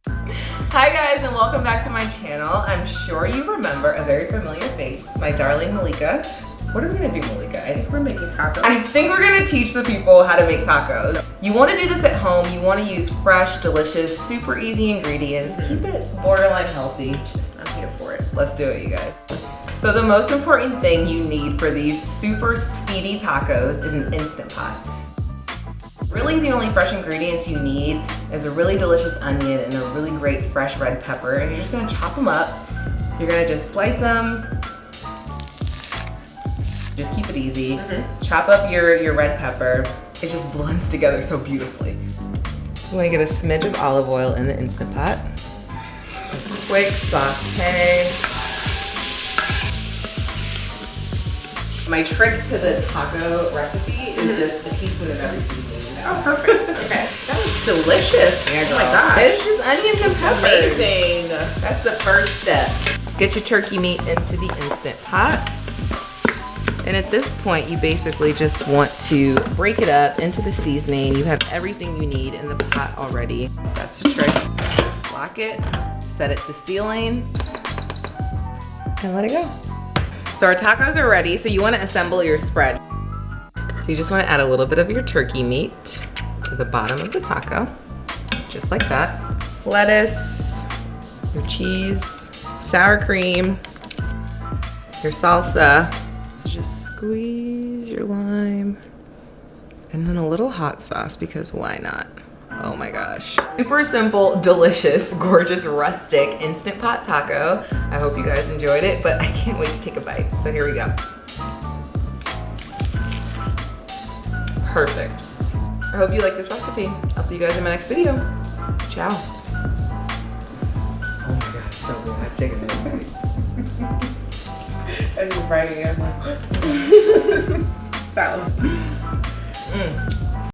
Hi guys, and welcome back to my channel. I'm sure you remember a very familiar face, my darling Malika. What are we gonna do, Malika? I think we're making tacos. I think we're gonna teach the people how to make tacos. You wanna do this at home. You wanna use fresh, delicious, super easy ingredients. Keep it borderline healthy. I'm here for it. Let's do it, you guys. So the most important thing you need for these super speedy tacos is an Instant Pot. Really the only fresh ingredients you need is a really delicious onion and a really great fresh red pepper, and you're just gonna chop them up. You're gonna just slice them. Just keep it easy. Chop up your red pepper. It just blends together so beautifully. You wanna get a smidge of olive oil in the Instant Pot. A quick saute. My trick to the taco recipe is just a teaspoon of every seasoning. Oh, perfect. Okay. That was delicious. Yeah, oh my gosh. It's just onions and peppers. Amazing. That's the first step. Get your turkey meat into the Instant Pot. And at this point, you basically just want to break it up into the seasoning. You have everything you need in the pot already. That's the trick. Lock it, set it to sealing, and let it go. So our tacos are ready, so you want to assemble your spread. So you just want to add a little bit of your turkey meat to the bottom of the taco, just like that. Lettuce, your cheese, sour cream, your salsa. So just squeeze your lime, and then a little hot sauce, because why not? Oh my gosh. Super simple, delicious, gorgeous, rustic Instant Pot taco. I hope you guys enjoyed it, but I can't wait to take a bite. So here we go. Perfect. I hope you like this recipe. I'll see you guys in my next video. Ciao. Oh my god, it's so good. I'm taking it. I was writing it. I'm like, salad.